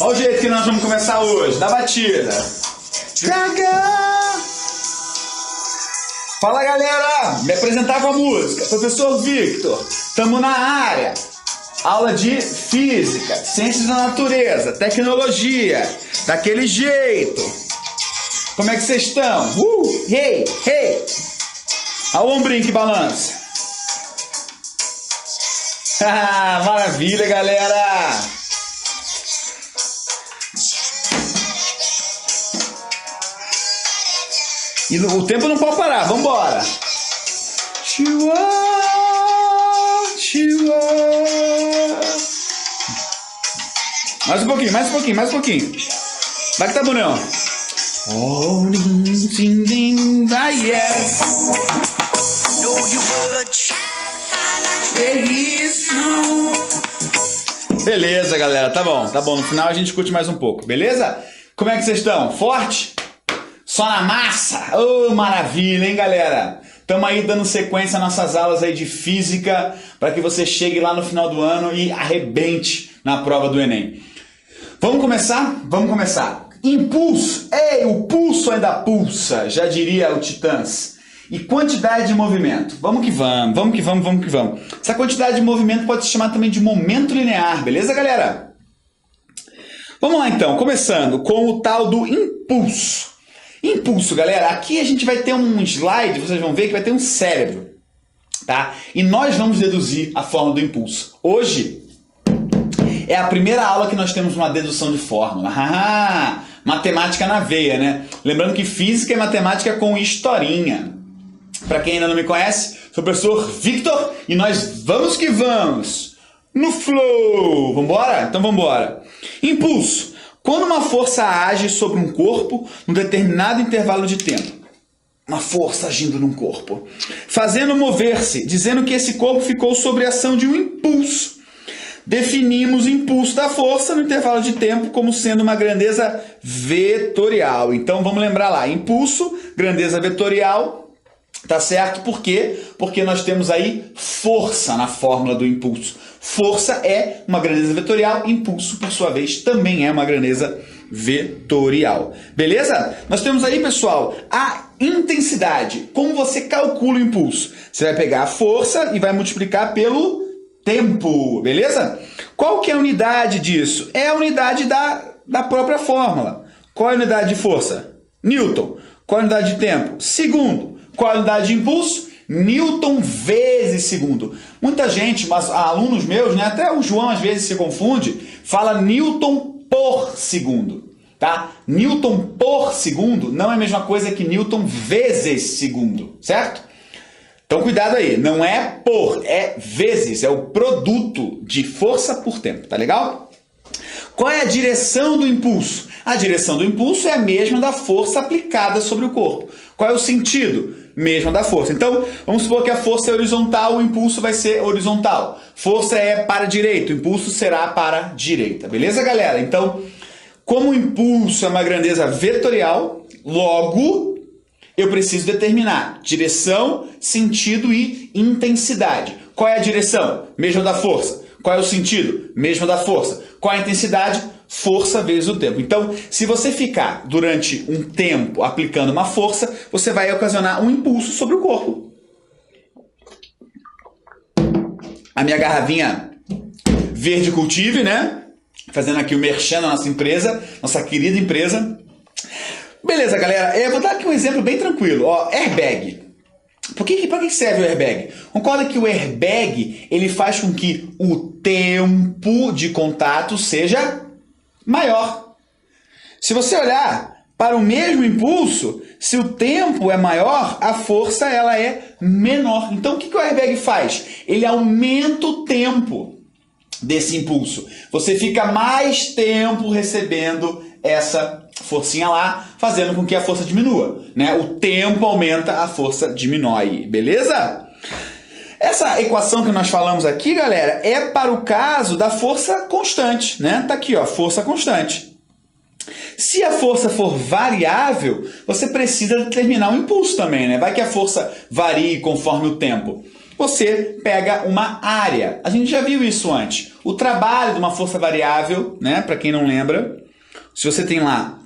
Olha o jeito que nós vamos começar hoje, da batida. Dragão! Fala galera, me apresentar com a música. Professor Victor, tamo na área. Aula de física, ciências da natureza, tecnologia, daquele jeito. Como é que vocês estão? Hey, hey! Olha o ombrinho que balança. Maravilha, galera! E o tempo não pode parar, vambora! Mais um pouquinho, mais um pouquinho, mais um pouquinho. Vai que tá bonão. Beleza, galera, tá bom. No final a gente curte mais um pouco, beleza? Como é que vocês estão? Forte? Só na massa? Oh, maravilha, hein, galera? Estamos aí dando sequência às nossas aulas aí de física para que você chegue lá no final do ano e arrebente na prova do Enem. Vamos começar? Vamos começar. Impulso. Ei, o pulso ainda pulsa, já diria o Titãs. E quantidade de movimento. Vamos que vamos, vamos que vamos, vamos que vamos. Essa quantidade de movimento pode se chamar também de momento linear, beleza, galera? Vamos lá então, começando com o tal do impulso. Impulso, galera, aqui a gente vai ter um slide, vocês vão ver que vai ter um cérebro, tá? E nós vamos deduzir a fórmula do impulso. Hoje é a primeira aula que nós temos uma dedução de fórmula. Matemática na veia, né? Lembrando que física é matemática com historinha. Para quem ainda não me conhece, sou o professor Victor e nós vamos que vamos no flow. Vambora? Então vambora. Impulso. Quando uma força age sobre um corpo num determinado intervalo de tempo, uma força agindo num corpo, fazendo mover-se, dizendo que esse corpo ficou sob a ação de um impulso. Definimos o impulso da força no intervalo de tempo como sendo uma grandeza vetorial. Então vamos lembrar lá, impulso, grandeza vetorial. Tá certo? Por quê? Porque nós temos aí força na fórmula do impulso. Força é uma grandeza vetorial, impulso, por sua vez, também é uma grandeza vetorial. Beleza? Nós temos aí, pessoal, a intensidade. Como você calcula o impulso? Você vai pegar a força e vai multiplicar pelo tempo. Beleza? Qual que é a unidade disso? É a unidade da própria fórmula. Qual é a unidade de força? Newton. Qual é a unidade de tempo? Segundo. Qual a unidade de impulso? Newton vezes segundo. Muita gente, mas alunos meus, né, até o João às vezes se confunde, fala Newton por segundo. Tá? Newton por segundo não é a mesma coisa que Newton vezes segundo, certo? Então cuidado aí, não é por, é vezes, é o produto de força por tempo, tá legal? Qual é a direção do impulso? A direção do impulso é a mesma da força aplicada sobre o corpo. Qual é o sentido? Mesma da força. Então, vamos supor que a força é horizontal, o impulso vai ser horizontal. Força é para a direita, o impulso será para a direita. Beleza, galera? Então, como o impulso é uma grandeza vetorial, logo eu preciso determinar direção, sentido e intensidade. Qual é a direção? Mesma da força. Qual é o sentido? Mesma da força. Qual é a intensidade? Força vezes o tempo. Então, se você ficar durante um tempo aplicando uma força, você vai ocasionar um impulso sobre o corpo. A minha garrafinha verde cultive, né? Fazendo aqui o merchan da nossa empresa, nossa querida empresa. Beleza, galera. Eu vou dar aqui um exemplo bem tranquilo. Ó, airbag. Para que serve o airbag? Concorda que o airbag ele faz com que o tempo de contato seja maior. Se você olhar para o mesmo impulso, se o tempo é maior, a força ela é menor. Então o que o airbag faz? Ele aumenta o tempo desse impulso. Você fica mais tempo recebendo essa forcinha lá, fazendo com que a força diminua, né? O tempo aumenta, a força diminui, beleza? Essa equação que nós falamos aqui, galera, é para o caso da força constante, né? Tá aqui, ó, força constante. Se a força for variável, você precisa determinar o impulso também, né? Vai que a força varie conforme o tempo. você pega uma área. A gente já viu isso antes. O trabalho de uma força variável, né? Para quem não lembra, se você tem lá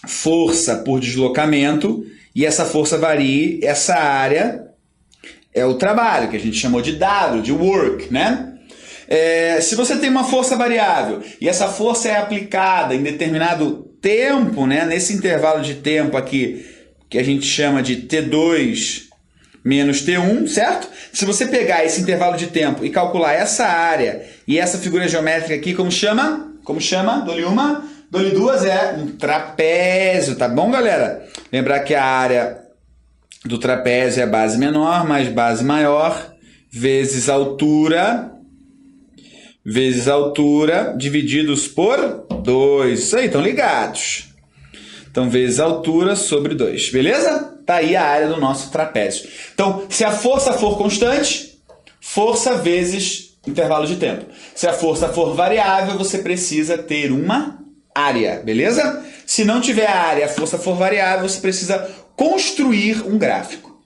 força por deslocamento e essa força varia, essa área é o trabalho, que a gente chamou de W, de work, né? Se você tem uma força variável e essa força é aplicada em determinado tempo, né? Nesse intervalo de tempo aqui, que a gente chama de T2 menos T1, certo? Se você pegar esse intervalo de tempo e calcular essa área e essa figura geométrica aqui, como chama? Como chama? Dou-lhe uma, dou-lhe duas, é um trapézio, tá bom, galera? Lembrar que a área do trapézio é base menor mais base maior, vezes altura, divididos por 2. Isso aí, estão ligados. Então, vezes altura sobre 2, beleza? Tá aí a área do nosso trapézio. Então, se a força for constante, força vezes intervalo de tempo. Se a força for variável, você precisa ter uma área, beleza? Se não tiver a área e a força for variável, você precisa construir um gráfico.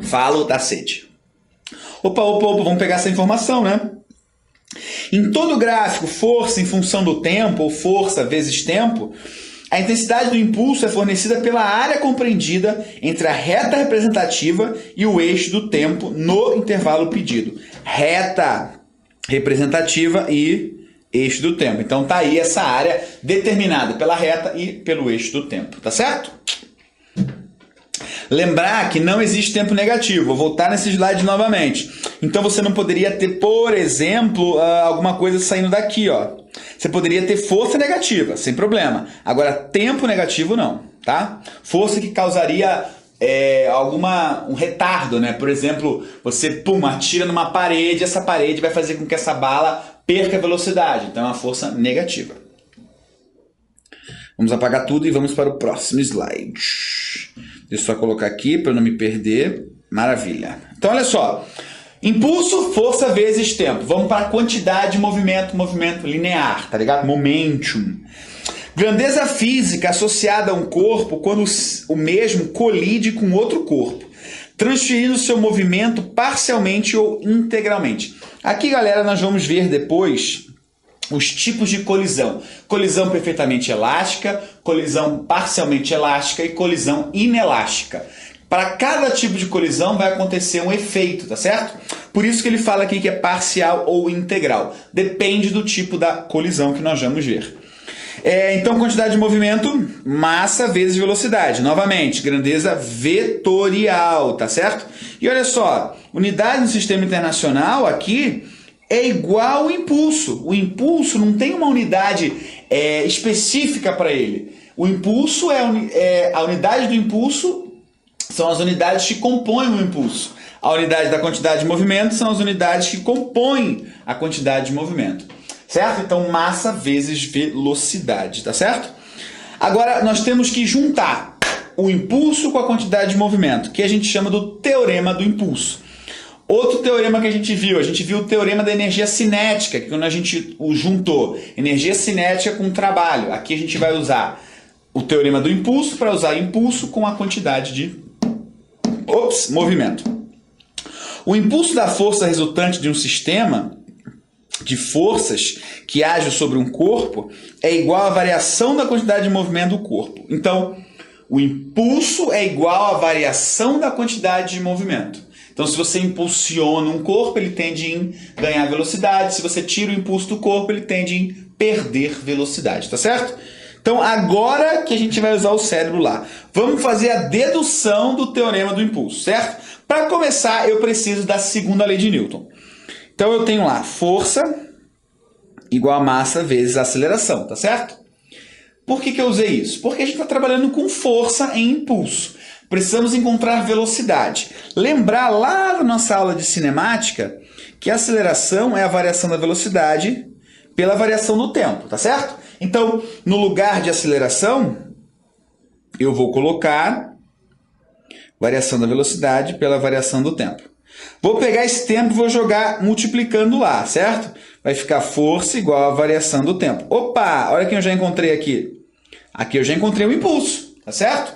Falo da sede. Opa, vamos pegar essa informação, né? Em todo gráfico, força em função do tempo, ou força vezes tempo, a intensidade do impulso é fornecida pela área compreendida entre a reta representativa e o eixo do tempo no intervalo pedido. Reta representativa e eixo do tempo. Então tá aí essa área determinada pela reta e pelo eixo do tempo, tá certo? Lembrar que não existe tempo negativo. Vou voltar nesse slide novamente. Então você não poderia ter, por exemplo, alguma coisa saindo daqui, ó. Você poderia ter força negativa, sem problema. Agora, tempo negativo não, tá? Força que causaria um retardo, né? Por exemplo, você atira numa parede, essa parede vai fazer com que essa bala perca velocidade. Então é uma força negativa. Vamos apagar tudo e vamos para o próximo slide. Deixa eu só colocar aqui para eu não me perder. Maravilha. Então, olha só. Impulso, força vezes tempo. Vamos para a quantidade de movimento linear, tá ligado? Momentum. Grandeza física associada a um corpo quando o mesmo colide com outro corpo, transferindo seu movimento parcialmente ou integralmente. Aqui, galera, nós vamos ver depois os tipos de colisão. Colisão perfeitamente elástica, colisão parcialmente elástica e colisão inelástica. Para cada tipo de colisão vai acontecer um efeito, tá certo? Por isso que ele fala aqui que é parcial ou integral. Depende do tipo da colisão que nós vamos ver. Então, quantidade de movimento, massa vezes velocidade. Novamente, grandeza vetorial, tá certo? E olha só, unidade no sistema internacional aqui é igual ao impulso. O impulso não tem uma unidade específica para ele. O impulso a unidade do impulso são as unidades que compõem o impulso. A unidade da quantidade de movimento são as unidades que compõem a quantidade de movimento. Certo? Então, massa vezes velocidade, tá certo? Agora, nós temos que juntar o impulso com a quantidade de movimento, que a gente chama do teorema do impulso. Outro teorema que a gente viu o teorema da energia cinética, que quando a gente juntou energia cinética com trabalho, aqui a gente vai usar o teorema do impulso para usar impulso com a quantidade de movimento. O impulso da força resultante de um sistema de forças que age sobre um corpo é igual à variação da quantidade de movimento do corpo. Então, o impulso é igual à variação da quantidade de movimento. Então, se você impulsiona um corpo, ele tende a ganhar velocidade. Se você tira o impulso do corpo, ele tende a perder velocidade, tá certo? Então, agora que a gente vai usar o cérebro lá, vamos fazer a dedução do teorema do impulso, certo? Para começar, eu preciso da segunda lei de Newton. Então, eu tenho lá força igual a massa vezes a aceleração, tá certo? Por que eu usei isso? Porque a gente está trabalhando com força em impulso. Precisamos encontrar velocidade. Lembrar lá da nossa aula de cinemática que a aceleração é a variação da velocidade pela variação do tempo, tá certo? Então, no lugar de aceleração, eu vou colocar variação da velocidade pela variação do tempo. Vou pegar esse tempo e vou jogar multiplicando lá, certo? Vai ficar força igual a variação do tempo. Opa, olha quem eu já encontrei aqui. Aqui eu já encontrei o impulso, tá certo?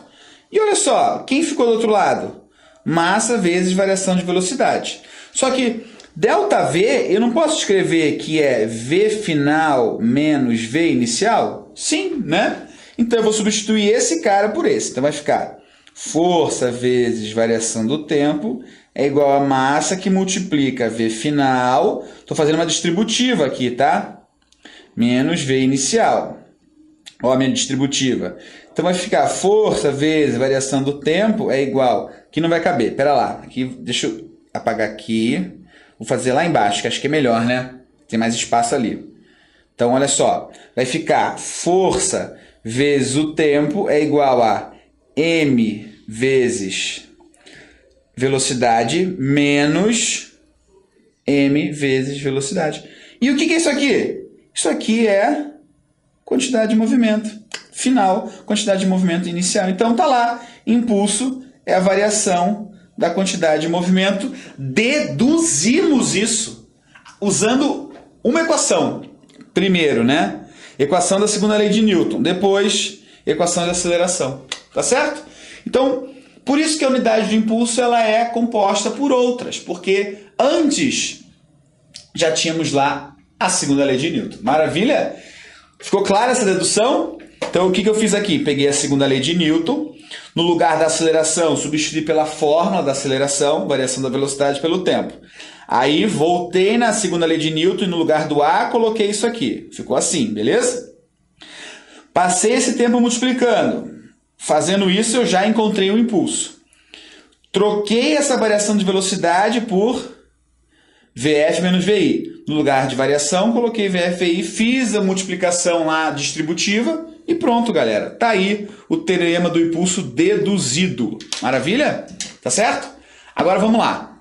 E olha só, quem ficou do outro lado? Massa vezes variação de velocidade. Só que ΔV, eu não posso escrever que é V final menos V inicial? Sim, né? Então eu vou substituir esse cara por esse. Então vai ficar força vezes variação do tempo é igual a massa que multiplica V final. Estou fazendo uma distributiva aqui, tá? Menos V inicial. Ó, a minha distributiva. Então vai ficar força vezes variação do tempo é igual... Aqui não vai caber, pera lá. Aqui, deixa eu apagar aqui. Vou fazer lá embaixo, que acho que é melhor, né? Tem mais espaço ali. Então, olha só. Vai ficar força vezes o tempo é igual a m vezes velocidade menos m vezes velocidade. E o que é isso aqui? Isso aqui é quantidade de movimento final, quantidade de movimento inicial. Então, tá lá. Impulso é a variação da quantidade de movimento. Deduzimos isso usando uma equação. Primeiro, né? Equação da segunda lei de Newton. Depois, equação de aceleração. Tá certo? Então, por isso que a unidade de impulso ela é composta por outras. Porque antes já tínhamos lá a segunda lei de Newton. Maravilha? Ficou clara essa dedução? Então, o que eu fiz aqui? Peguei a segunda lei de Newton. No lugar da aceleração, substituí pela fórmula da aceleração, variação da velocidade pelo tempo. Aí, voltei na segunda lei de Newton e no lugar do A, coloquei isso aqui. Ficou assim, beleza? Passei esse tempo multiplicando. Fazendo isso, eu já encontrei o impulso. Troquei essa variação de velocidade por VF menos VI. No lugar de variação, coloquei VFI, fiz a multiplicação lá distributiva e pronto, galera. Tá aí o teorema do impulso deduzido. Maravilha? Tá certo? Agora vamos lá.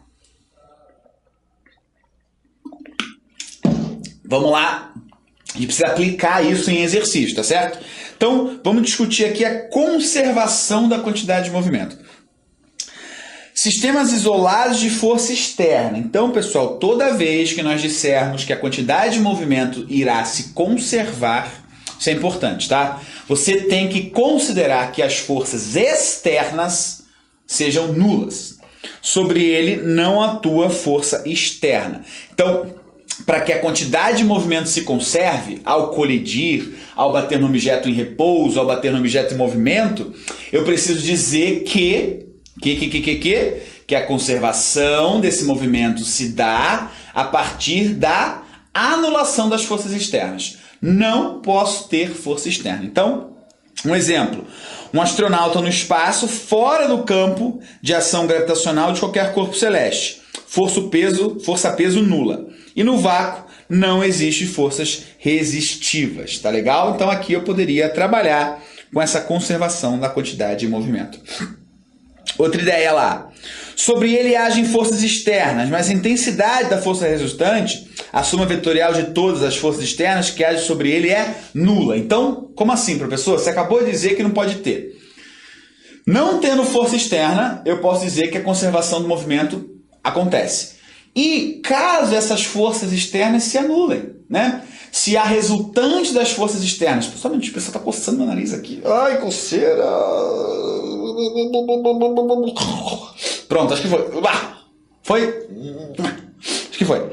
Vamos lá. A gente precisa aplicar isso em exercício, tá certo? Então, vamos discutir aqui a conservação da quantidade de movimento. Sistemas isolados de força externa. Então, pessoal, toda vez que nós dissermos que a quantidade de movimento irá se conservar, isso é importante, tá? Você tem que considerar que as forças externas sejam nulas. Sobre ele não atua força externa. Então, para que a quantidade de movimento se conserve, ao colidir, ao bater no objeto em repouso, ao bater no objeto em movimento, eu preciso dizer que a conservação desse movimento se dá a partir da anulação das forças externas. Não posso ter força externa. Então, um exemplo. Um astronauta no espaço, fora do campo de ação gravitacional de qualquer corpo celeste. Força-peso nula. E no vácuo não existe forças resistivas. Tá legal? Então aqui eu poderia trabalhar com essa conservação da quantidade de movimento. Outra ideia lá. Sobre ele agem forças externas, mas a intensidade da força resultante, a soma vetorial de todas as forças externas que agem sobre ele é nula. Então, como assim, professor? Você acabou de dizer que não pode ter. Não tendo força externa, eu posso dizer que a conservação do movimento acontece. E caso essas forças externas se anulem, né? Se a resultante das forças externas... Somente o pessoal está coçando meu nariz aqui. Ai, coceira! Pronto, acho que foi. Foi? Acho que foi.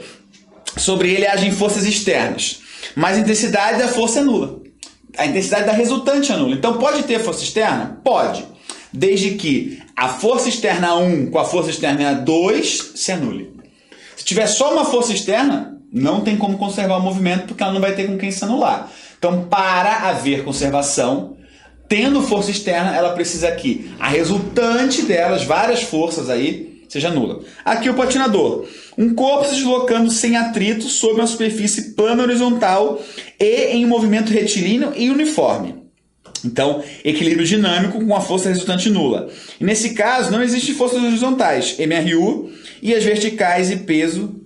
Sobre ele agem forças externas, mas a intensidade da força é nula. A intensidade da resultante é nula. Então pode ter força externa? Pode. Desde que a força externa 1 com a força externa 2 se anule. Se tiver só uma força externa, não tem como conservar o movimento, porque ela não vai ter com quem se anular. Então, para haver conservação, tendo força externa, ela precisa que a resultante delas, várias forças aí, seja nula. Aqui o patinador. Um corpo se deslocando sem atrito sobre uma superfície plana horizontal e em movimento retilíneo e uniforme. Então, equilíbrio dinâmico com a força resultante nula. E nesse caso, não existem forças horizontais, MRU, e as verticais e peso.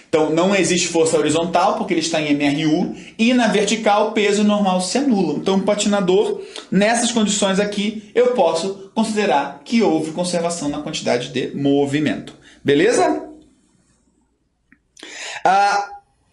Então, não existe força horizontal, porque ele está em MRU, e na vertical, peso normal se anula. Então, o patinador, nessas condições aqui, eu posso considerar que houve conservação na quantidade de movimento. Beleza?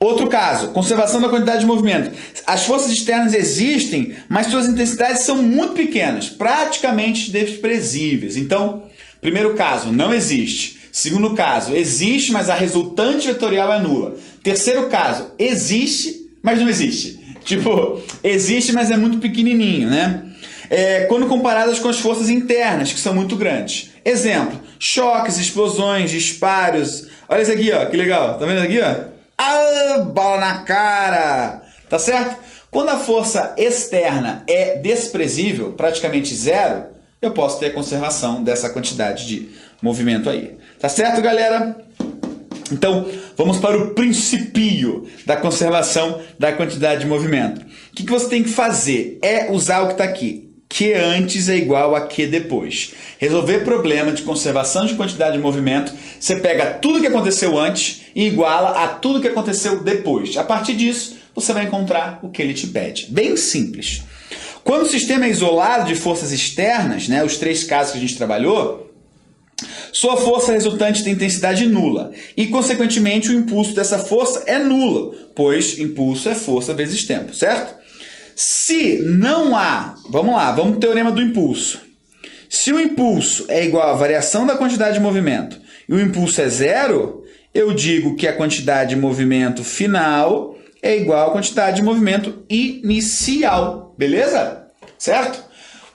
Outro caso, conservação da quantidade de movimento. As forças externas existem, mas suas intensidades são muito pequenas, praticamente desprezíveis. Então, primeiro caso, não existe. Segundo caso, existe, mas a resultante vetorial é nula. Terceiro caso, existe, mas não existe. Tipo, existe, mas é muito pequenininho, né? Quando comparadas com as forças internas, que são muito grandes. Exemplo, choques, explosões, disparos. Olha isso aqui, ó, que legal. Tá vendo aqui, ó? Ah, bala na cara! Tá certo? Quando a força externa é desprezível, praticamente zero, eu posso ter a conservação dessa quantidade de movimento aí. Tá certo, galera? Então, vamos para o princípio da conservação da quantidade de movimento. O que você tem que fazer? É usar o que está aqui. Q antes é igual a Q depois. Resolver problema de conservação de quantidade de movimento, você pega tudo que aconteceu antes e iguala a tudo que aconteceu depois. A partir disso, você vai encontrar o que ele te pede. Bem simples. Quando o sistema é isolado de forças externas, né, os 3 casos que a gente trabalhou, sua força resultante tem intensidade nula e, consequentemente, o impulso dessa força é nulo, pois impulso é força vezes tempo, certo? Se não há, vamos lá, vamos para o teorema do impulso. Se o impulso é igual à variação da quantidade de movimento e o impulso é zero, eu digo que a quantidade de movimento final é igual à quantidade de movimento inicial, beleza? Certo?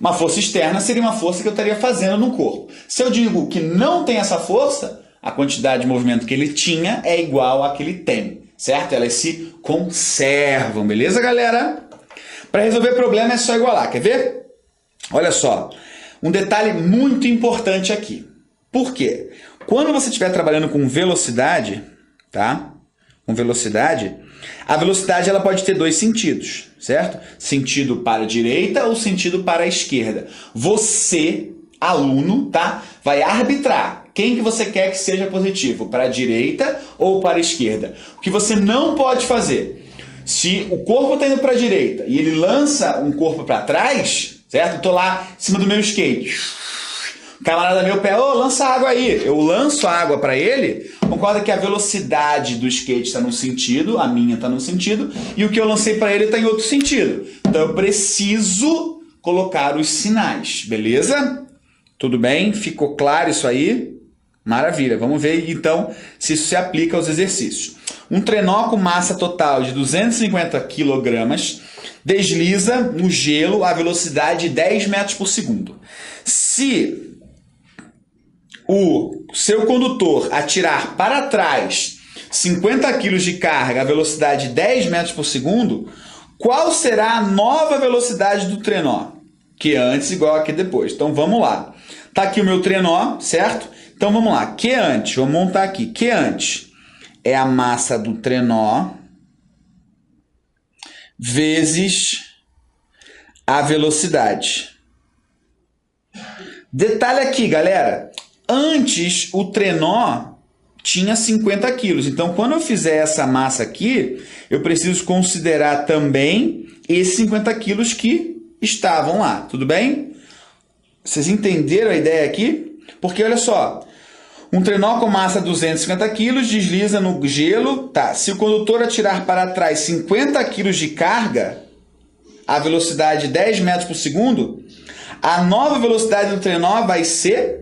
Uma força externa seria uma força que eu estaria fazendo no corpo. Se eu digo que não tem essa força, a quantidade de movimento que ele tinha é igual à que ele tem, certo? Elas se conservam, beleza, galera? Para resolver problema é só igualar, quer ver? Olha só, um detalhe muito importante aqui. Por quê? Quando você estiver trabalhando com velocidade, tá? Com velocidade, a velocidade ela pode ter 2 sentidos, certo? Sentido para a direita ou sentido para a esquerda. Você, aluno, tá? Vai arbitrar quem que você quer que seja positivo, para a direita ou para a esquerda. O que você não pode fazer, se o corpo está indo para a direita e ele lança um corpo para trás, certo? Eu tô lá em cima do meu skate. O camarada meu pé, lança água aí. Eu lanço a água para ele. Concorda que a velocidade do skate está num sentido, a minha está num sentido, e o que eu lancei para ele está em outro sentido. Então eu preciso colocar os sinais, beleza? Tudo bem? Ficou claro isso aí? Maravilha. Vamos ver então se isso se aplica aos exercícios. Um trenó com massa total de 250 kg desliza no gelo a velocidade de 10 metros por segundo. Se o seu condutor atirar para trás 50 kg de carga a velocidade de 10 metros por segundo, qual será a nova velocidade do trenó? Q antes igual a Q depois. Então vamos lá. Está aqui o meu trenó, certo? Então vamos lá. Q antes, vamos montar aqui. Q antes é a massa do trenó vezes a velocidade. Detalhe aqui, galera. Antes, o trenó tinha 50 quilos. Então, quando eu fizer essa massa aqui, eu preciso considerar também esses 50 quilos que estavam lá. Tudo bem? Vocês entenderam a ideia aqui? Porque, olha só, um trenó com massa 250 kg desliza no gelo. Tá, se o condutor atirar para trás 50 kg de carga, a velocidade de 10 metros por segundo, a nova velocidade do trenó vai ser...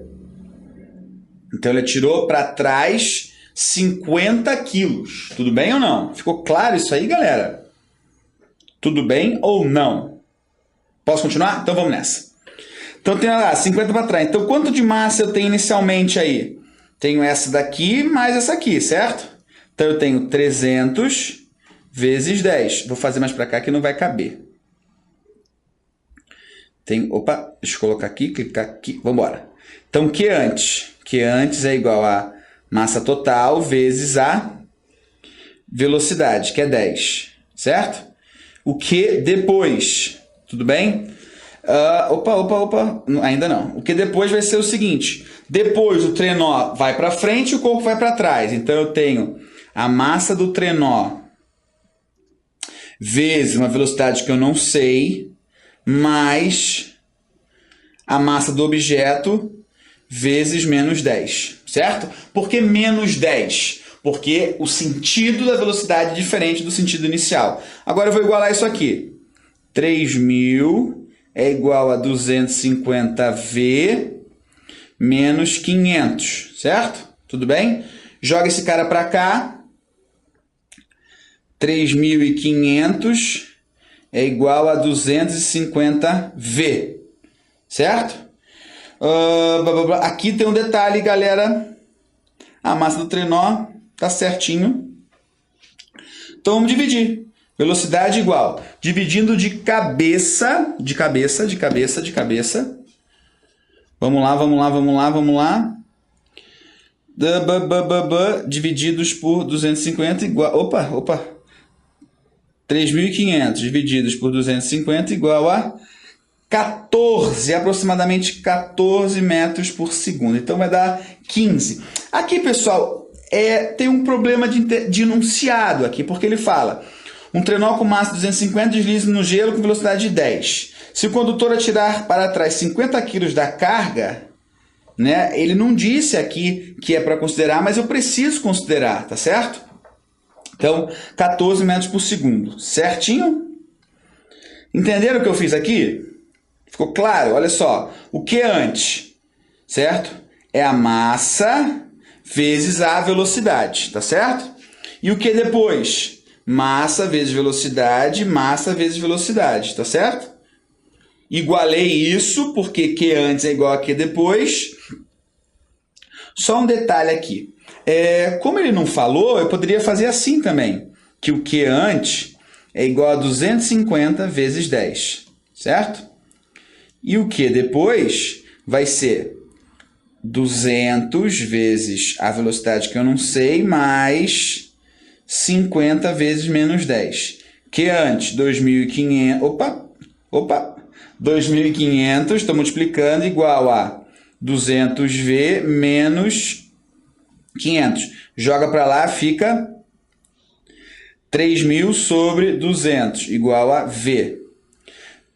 Então ele atirou para trás 50 quilos. Tudo bem ou não? Ficou claro isso aí, galera? Tudo bem ou não? Posso continuar? Então vamos nessa. Então eu tenho lá 50 para trás. Então quanto de massa eu tenho inicialmente aí? Tenho essa daqui mais essa aqui, certo? Então eu tenho 300 vezes 10. Vou fazer mais para cá que não vai caber. Opa, deixa eu colocar aqui, clicar aqui. Vamos embora. Então Q antes. Q antes é igual a massa total vezes a velocidade, que é 10, certo? O Q depois, tudo bem? Opa, ainda não. O Q depois vai ser o seguinte, depois o trenó vai para frente e o corpo vai para trás. Então eu tenho a massa do trenó vezes uma velocidade que eu não sei, mais a massa do objeto vezes menos 10, certo? Por que menos 10? porque o sentido da velocidade é diferente do sentido inicial. Agora eu vou igualar isso aqui. 3.000 é igual a 250V menos 500, certo? Tudo bem? Joga esse cara para cá. 3.500 é igual a 250V, certo? Aqui tem um detalhe, galera. A massa do trenó tá certinho. Então vamos dividir. Velocidade igual. Dividindo de cabeça. Vamos lá. Divididos por 250 igual... Opa. 3.500 divididos por 250 igual a 14, aproximadamente 14 metros por segundo. Então vai dar 15. Aqui, pessoal, tem um problema de enunciado aqui, porque ele fala: um trenó com massa de 250 desliza no gelo com velocidade de 10. Se o condutor atirar para trás 50 kg da carga, né, ele não disse aqui que é para considerar, mas eu preciso considerar, tá certo? Então, 14 metros por segundo. Certinho? Entenderam o que eu fiz aqui? Ficou claro? Olha só. O que é antes? Certo? É a massa vezes a velocidade. Tá certo? E o que é depois? Massa vezes velocidade, massa vezes velocidade. Tá certo? Igualei isso, porque Q antes é igual a Q depois. Só um detalhe aqui. Como ele não falou, eu poderia fazer assim também. Que o Q antes é igual a 250 vezes 10. Certo? E o Q depois vai ser 200 vezes a velocidade que eu não sei, mais 50 vezes menos 10. Q antes, 2.500... Opa! 2.500, estou multiplicando, igual a 200V menos 500. Joga para lá, fica 3.000 sobre 200, igual a V.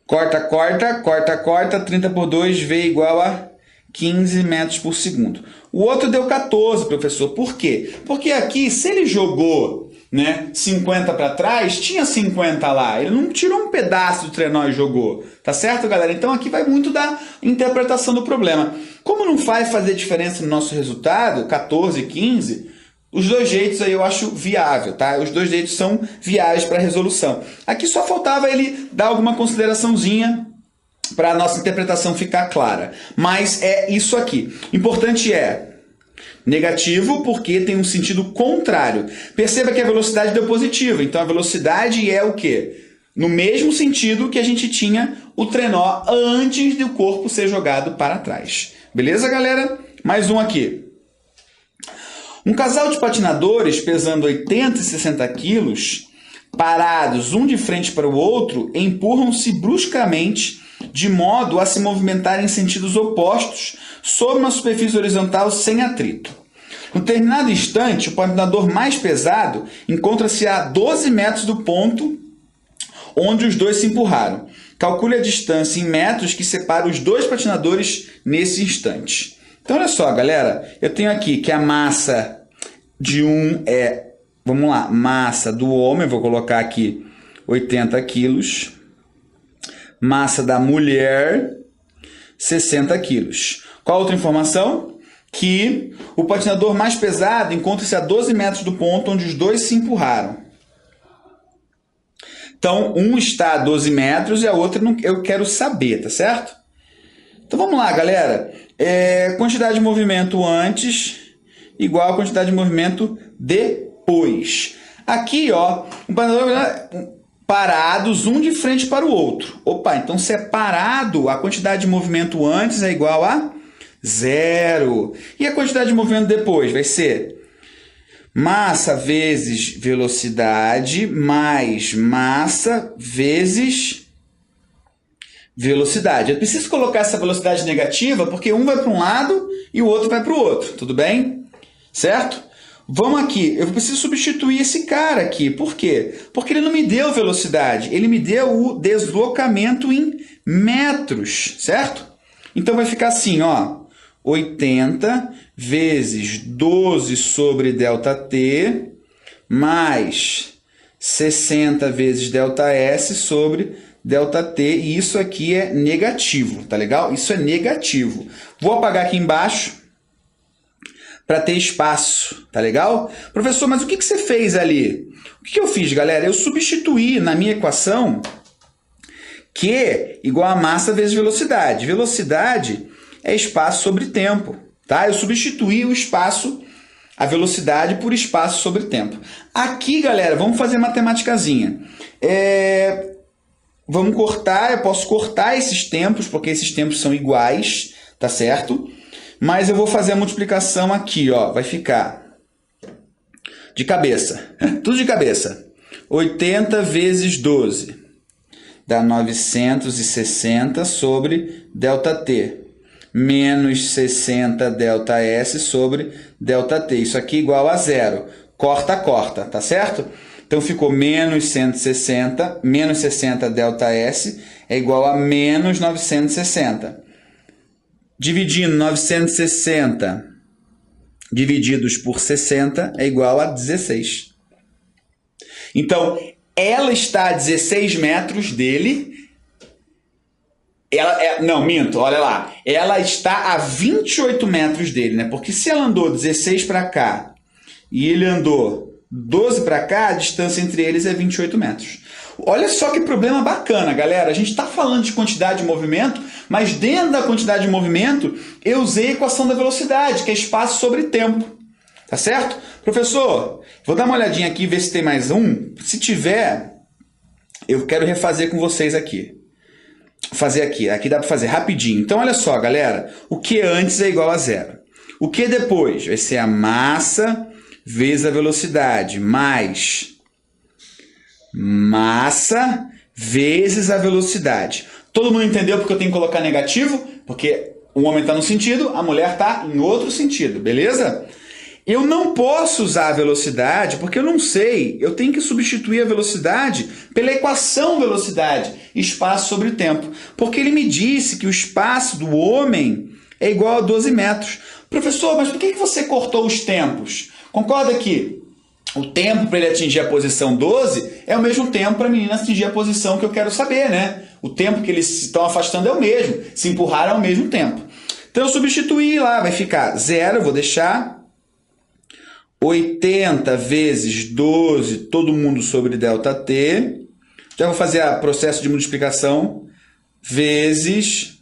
Corta, 30 por 2, V igual a 15 metros por segundo. O outro deu 14, professor. Por quê? Porque aqui, se ele jogou, né, 50 para trás, tinha 50 lá. Ele não tirou um pedaço do trenó e jogou. Tá certo, galera? Então aqui vai muito da interpretação do problema. Como não faz fazer diferença no nosso resultado, 14 e 15, os dois jeitos aí eu acho viável, tá? Os dois jeitos são viáveis para resolução. Aqui só faltava ele dar alguma consideraçãozinha para a nossa interpretação ficar clara. Mas é isso aqui. Importante é negativo porque tem um sentido contrário. Perceba que a velocidade deu positiva. Então a velocidade é o quê? No mesmo sentido que a gente tinha o trenó antes do corpo ser jogado para trás. Beleza, galera? Mais um aqui. Um casal de patinadores pesando 80 e 60 quilos, parados um de frente para o outro, empurram-se bruscamente de modo a se movimentar em sentidos opostos sobre uma superfície horizontal sem atrito. No determinado instante, o patinador mais pesado encontra-se a 12 metros do ponto onde os dois se empurraram. Calcule a distância em metros que separa os dois patinadores nesse instante. Então, olha só, galera. Eu tenho aqui que a massa de um é... Vamos lá. Massa do homem, vou colocar aqui 80 quilos. Massa da mulher, 60 quilos. Qual outra informação? Que o patinador mais pesado encontra-se a 12 metros do ponto onde os dois se empurraram. Então, um está a 12 metros e a outra eu quero saber, tá certo? Então, vamos lá, galera. Quantidade de movimento antes igual a quantidade de movimento depois. Aqui, ó, o patinador parados, um de frente para o outro. Opa, então separado, a quantidade de movimento antes é igual a 0. E a quantidade de movimento depois vai ser massa vezes velocidade mais massa vezes velocidade. Eu preciso colocar essa velocidade negativa porque um vai para um lado e o outro vai para o outro. Tudo bem? Certo? Vamos aqui. Eu preciso substituir esse cara aqui. Por quê? Porque ele não me deu velocidade. Ele me deu o deslocamento em metros. Certo? Então vai ficar assim, ó. 80 vezes 12 sobre ΔT mais 60 vezes ΔS sobre ΔT, e isso aqui é negativo, tá legal? Isso é negativo. Vou apagar aqui embaixo para ter espaço, tá legal? Professor, mas o que você fez ali? O que eu fiz, galera? Eu substituí na minha equação Q igual a massa vezes velocidade. Velocidade é espaço sobre tempo, tá? Eu substituí o espaço, a velocidade, por espaço sobre tempo. Aqui, galera, vamos fazer matemáticazinha. Vamos cortar, eu posso cortar esses tempos, porque esses tempos são iguais, tá certo? Mas eu vou fazer a multiplicação aqui, ó, vai ficar de cabeça, tudo de cabeça. 80 vezes 12 dá 960 sobre ΔT, menos 60 ΔS sobre ΔT. Isso aqui igual a zero. Corta, corta, tá certo? Então ficou menos 160, menos 60 ΔS é igual a menos 960. Dividindo 960 divididos por 60 é igual a 16. Então, ela está a 16 metros dele. Não, minto, olha lá. Ela está a 28 metros dele, né? Porque se ela andou 16 para cá e ele andou 12 para cá, a distância entre eles é 28 metros. Olha só que problema bacana, galera. A gente está falando de quantidade de movimento, mas dentro da quantidade de movimento, eu usei a equação da velocidade, que é espaço sobre tempo. Tá certo? Professor, vou dar uma olhadinha aqui, ver se tem mais um. Se tiver, eu quero refazer com vocês aqui. Fazer aqui. Aqui dá para fazer rapidinho. Então, olha só, galera. O que antes é igual a zero. O que depois? Vai ser a massa vezes a velocidade, mais massa vezes a velocidade. Todo mundo entendeu porque eu tenho que colocar negativo? Porque o homem está num sentido, a mulher está em outro sentido, beleza? Eu não posso usar a velocidade porque eu não sei. Eu tenho que substituir a velocidade pela equação velocidade, espaço sobre tempo. Porque ele me disse que o espaço do homem é igual a 12 metros. Professor, mas por que você cortou os tempos? Concorda que o tempo para ele atingir a posição 12 é o mesmo tempo para a menina atingir a posição que eu quero saber, né? O tempo que eles se estão afastando é o mesmo. Se empurraram é o mesmo tempo. Então eu substituí lá, vai ficar 0, eu vou deixar 80 vezes 12, todo mundo sobre ΔT. Já vou fazer o processo de multiplicação, vezes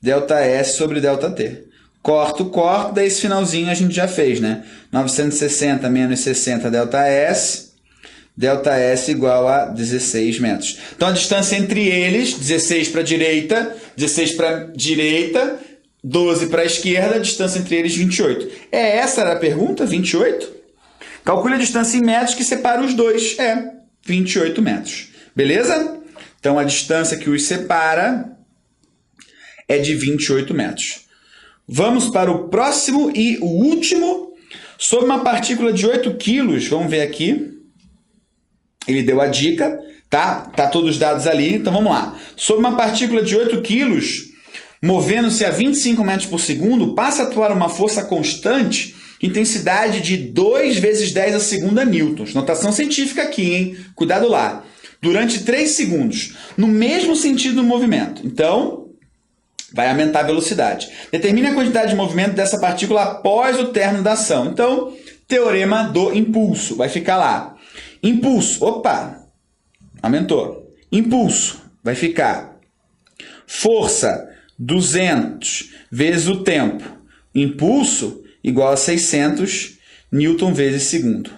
ΔS sobre ΔT. Corto, daí esse finalzinho a gente já fez, né? 960 menos 60 ΔS, ΔS igual a 16 metros. Então a distância entre eles, 16 para a direita, 16 para a direita, 12 para a esquerda, a distância entre eles 28. Essa era a pergunta, 28? Calcule a distância em metros que separa os dois. 28 metros. Beleza? Então a distância que os separa é de 28 metros. Vamos para o próximo e o último. Sobre uma partícula de 8 quilos, vamos ver aqui. Ele deu a dica, tá? Tá todos os dados ali, então vamos lá. Sobre uma partícula de 8 quilos, movendo-se a 25 metros por segundo, passa a atuar uma força constante, intensidade de 2 vezes 10 a segunda newtons. Notação científica aqui, hein? Cuidado lá. Durante 3 segundos, no mesmo sentido do movimento. Então, vai aumentar a velocidade. Determine a quantidade de movimento dessa partícula após o término da ação. Então, teorema do impulso. Vai ficar lá. Impulso. Opa! Aumentou. Impulso. Vai ficar força 200 vezes o tempo. Impulso igual a 600 newton vezes segundo.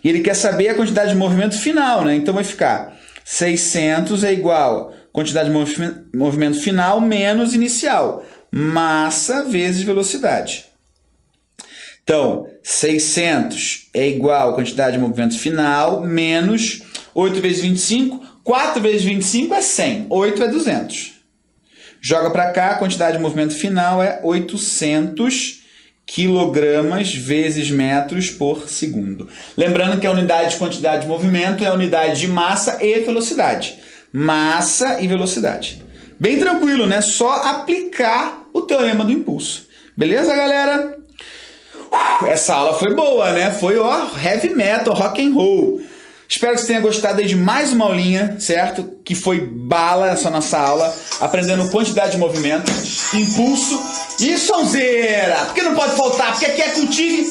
E ele quer saber a quantidade de movimento final, né? Então vai ficar 600 é igual a quantidade de movimento final menos inicial. Massa vezes velocidade. Então, 600 é igual a quantidade de movimento final menos 8 vezes 25. 4 vezes 25 é 100. 8 é 200. Joga para cá, a quantidade de movimento final é 800 quilogramas vezes metros por segundo. Lembrando que a unidade de quantidade de movimento é a unidade de massa e velocidade. Massa e velocidade. Bem tranquilo, né? Só aplicar o teorema do impulso. Beleza, galera? Essa aula foi boa, né? Foi, ó, heavy metal, rock and roll. Espero que você tenha gostado aí de mais uma aulinha, certo? Que foi bala essa nossa aula, aprendendo quantidade de movimento, impulso e sonzeira. Porque não pode faltar, porque aqui é contigo.